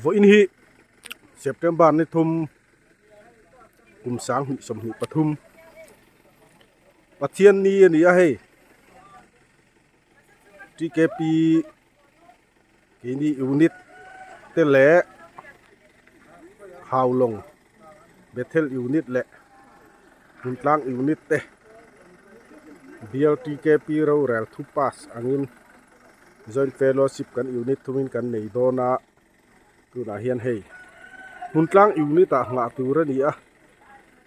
Với hi September ni thum kum sang hi som hi pathum pathian ni a hei TKP kini unit te le Howlong Bethel unit le Muntlang unit te BLTKP ro rel thu pass angin joint fellowship kan unit thumin kan nei dona tu na hian hei Muntlang unit a nga tur ani a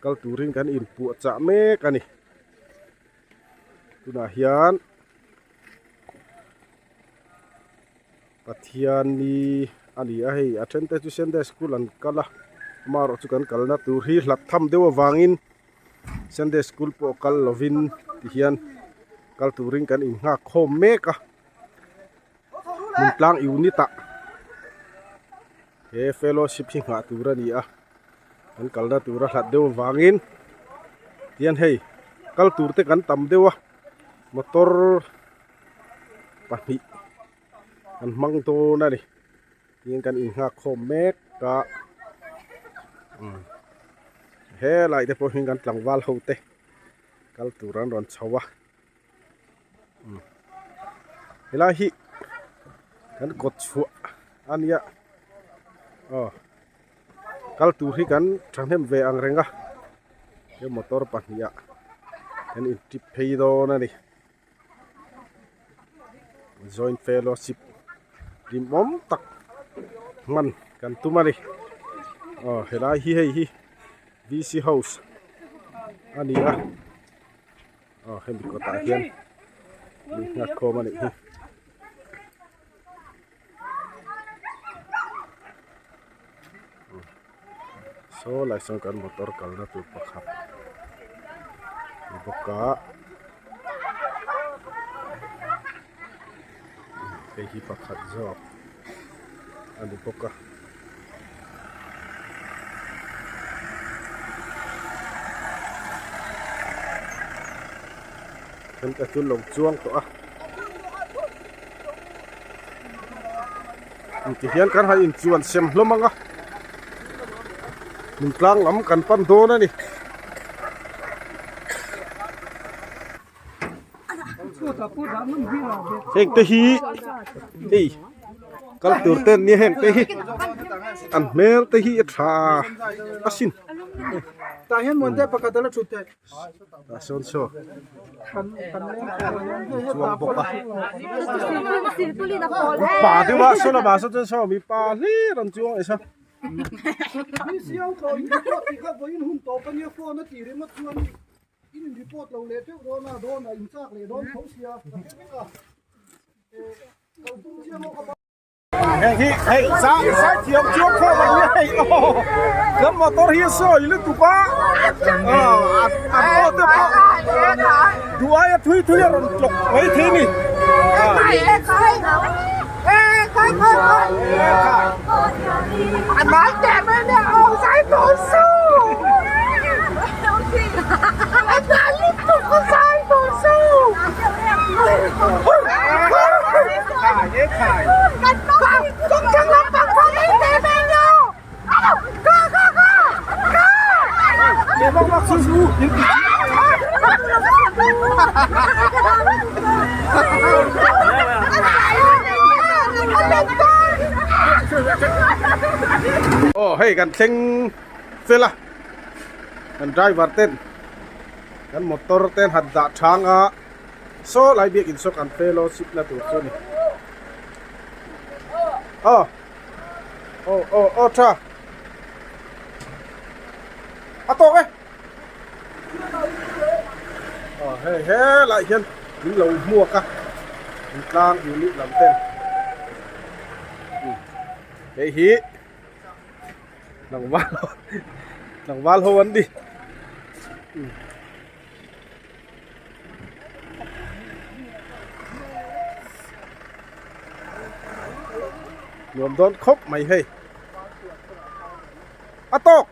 kal turin kan in pu cha me kani tu na hian pathian ni ani a hei athente chu Sunday school an kala maro chu kan kalna tur hi hlat tham dewa wangin Sunday school po kal lovin ti hian kal turin kan in nga khom meka Muntlang unit a he fellowship hi nga tur ani a kan kalna tur hlat dewa wangin hian hei kal tur te kan tam dewa motor pahnih an mang to na ni hian kan in nga khom mek ka he lai te po hin kan tlangwal ho te kal turan ron chawa hela hi kan kot chu ania kal tur hi kan thanghem ve ang renga ye motor pahnia kan in tip phei do na ni joint fellowship dim bom tak man kan tumani hela hi hei hi VC house ani a hemi ko ta hian ni nga ko mani hi so lai sang kan motor kalna tu pakhat boka hi pakhat job ani boka kan ta chu long chuang to a ti hian kan ha in chuan sem hlomanga Muntlang lam kan pan do na ni heng te hi ei kal tur ten ni heng te hi an mer te hi tha asin ta hian mon te pakatala thute ta son so chuang boka pa de wa so na ba so chen so mi pa li ran chuang esa ni siang ko in ko ti ka bo in hun to pa ni phone na ti re ma chuan in report lo le te ro na do na in chak le don tho sia hey hey sa thiam chuang kho ma ni hey lam motor hi so ilu tu pa an to pa duai thui ron tlok mai thi ni anh nói đẹp ơi nè, ông sai tổ su. Anh đã liên tục có sai tổ su. dễ khai Anh nói chắc chắn là bằng phong ý đẹp em nhau. Go. để bóc su hey kan seng fela kan driver ten kan motor ten hadda thanga so lai biak in sok an fellowship na tur chu ni tra ato ke he lại hian những lầu mua ka tlang unit lam ten hey hi nang wal ho an di nuam don khop mai hey atok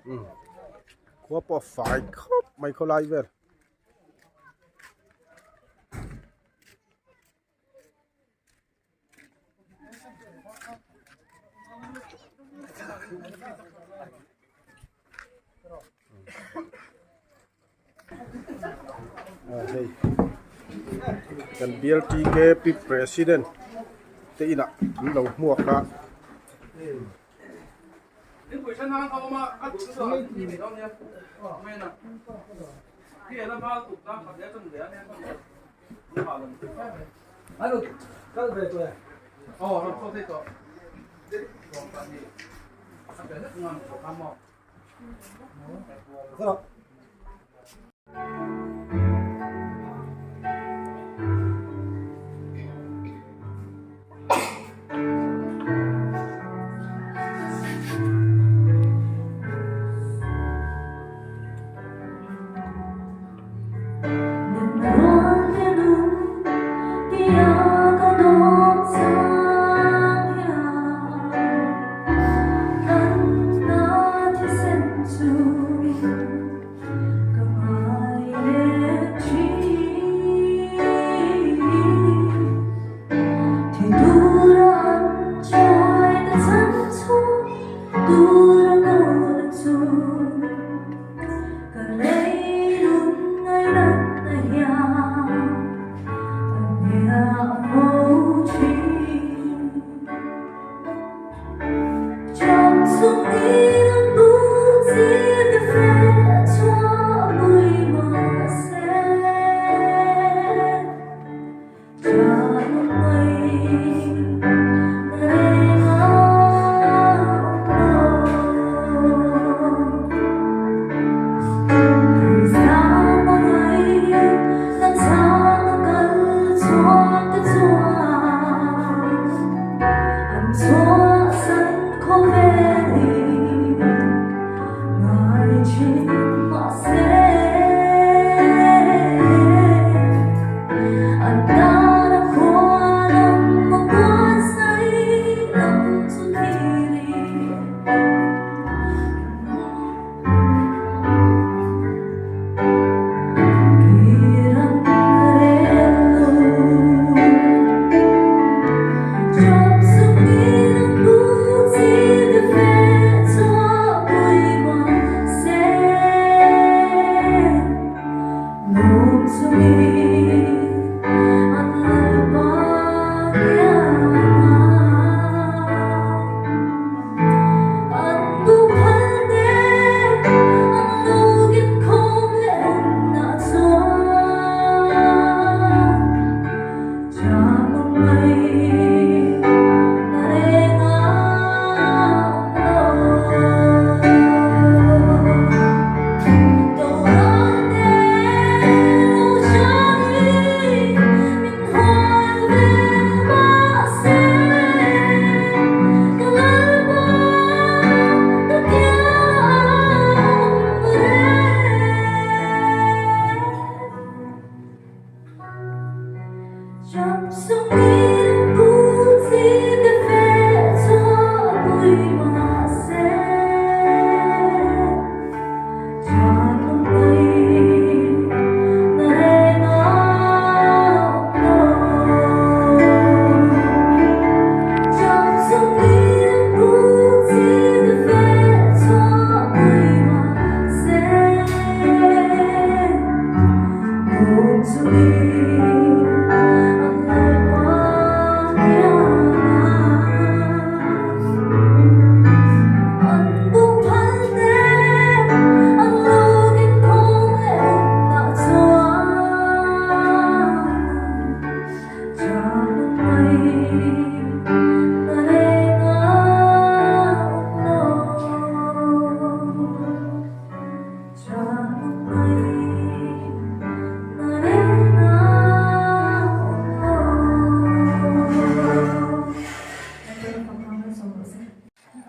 ขัวปอฝ่ายครับไมโครไลเวอร์เฮ้ยกันเบียร์ทีเกปีประธานเตีน่ะเราหมวกละ你鬼神堂他妈啊，就是你那东西，没呢。你那把赌场他这挣钱呢，你把人。哎呦，干对对。哦，那做这个，这做饭的，他这是公安做干嘛？是吧？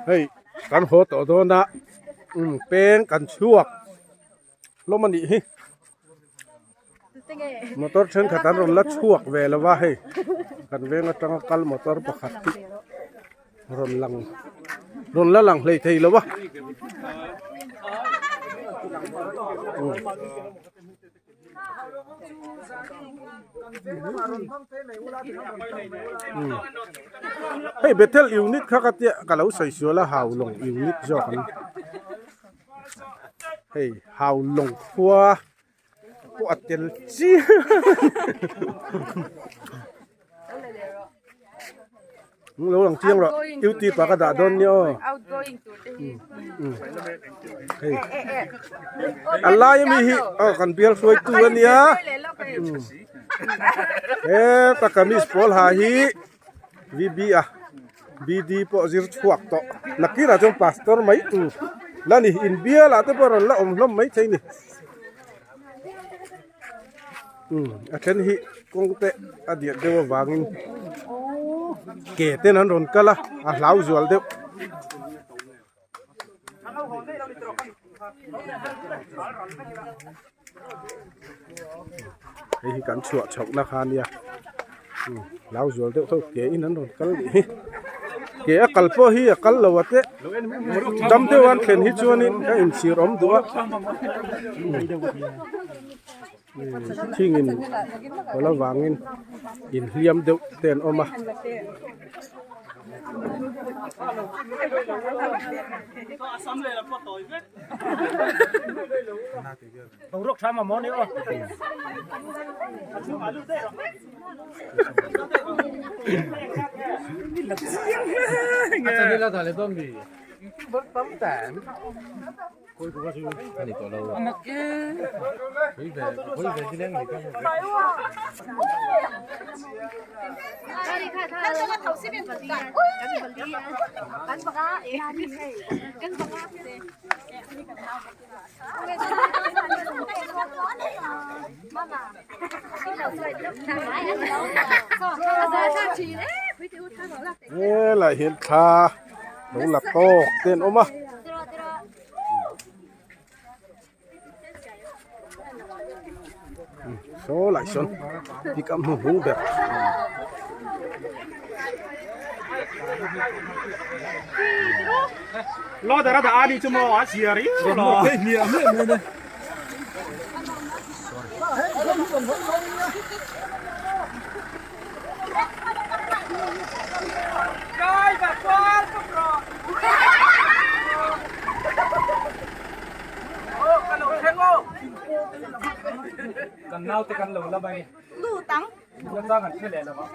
เฮ้ยกันโหตัวโดนนะเป็นกันชั่วลมมันดีมอเตอร์เช่นขัดรถละชั่วเวลว่าให้กันเวงจังกัลมอเตอร์ประคัดที่รถละหลังเลยทีแล้ววะ hey betel unit khakatia kalau sai suala hau long unit jo kan hey hau long khua ko atel chi lo lang chiang ro uti pa ka da don nyo outgoing to hey Allah mi hi kan bial suai tu ania ta kamis pol ha hi VB BD po zir chuak to nakira jong pastor mai la ni in bia la te por la lom mai thei ni a then hi kong te a dia dewa wangin ke te nan ron kala a hlau zual de hi kan chuak chok na khan ya lau zual de tho ke in nan ron kal hi ke a kal po hi a kal lawate dam te wan khen hi chuanin ka in sir om duwa thingin wala wangin in hliam deuh ten oma rốc sao mà món đấy ô Ini lah tali tom di. Bertam tan. Koi tu kasih. Ini kalau. Anaknya. Koi dah jelang ni kan. Đây khai khai nó có thấu xếp bên phần cạn. Cắn bạc á, cắn bạc á thế. Mama. Cái đầu xoay lúc nào ai ăn đâu. Sao giờ sao chỉ đấy, phải tiêu tha bảo là. lại hiện kha đúng là to tiền ôm à số lại xuân đi cầm hú đẹp lo đã ra đi cho mà hóa xìa đi lo Rồi bà con không rồi. Ô, cần lẩu thêm không? Cần nào thì cần lẩu là bay. Đủ tắng. Nhân ra cần thế này là không?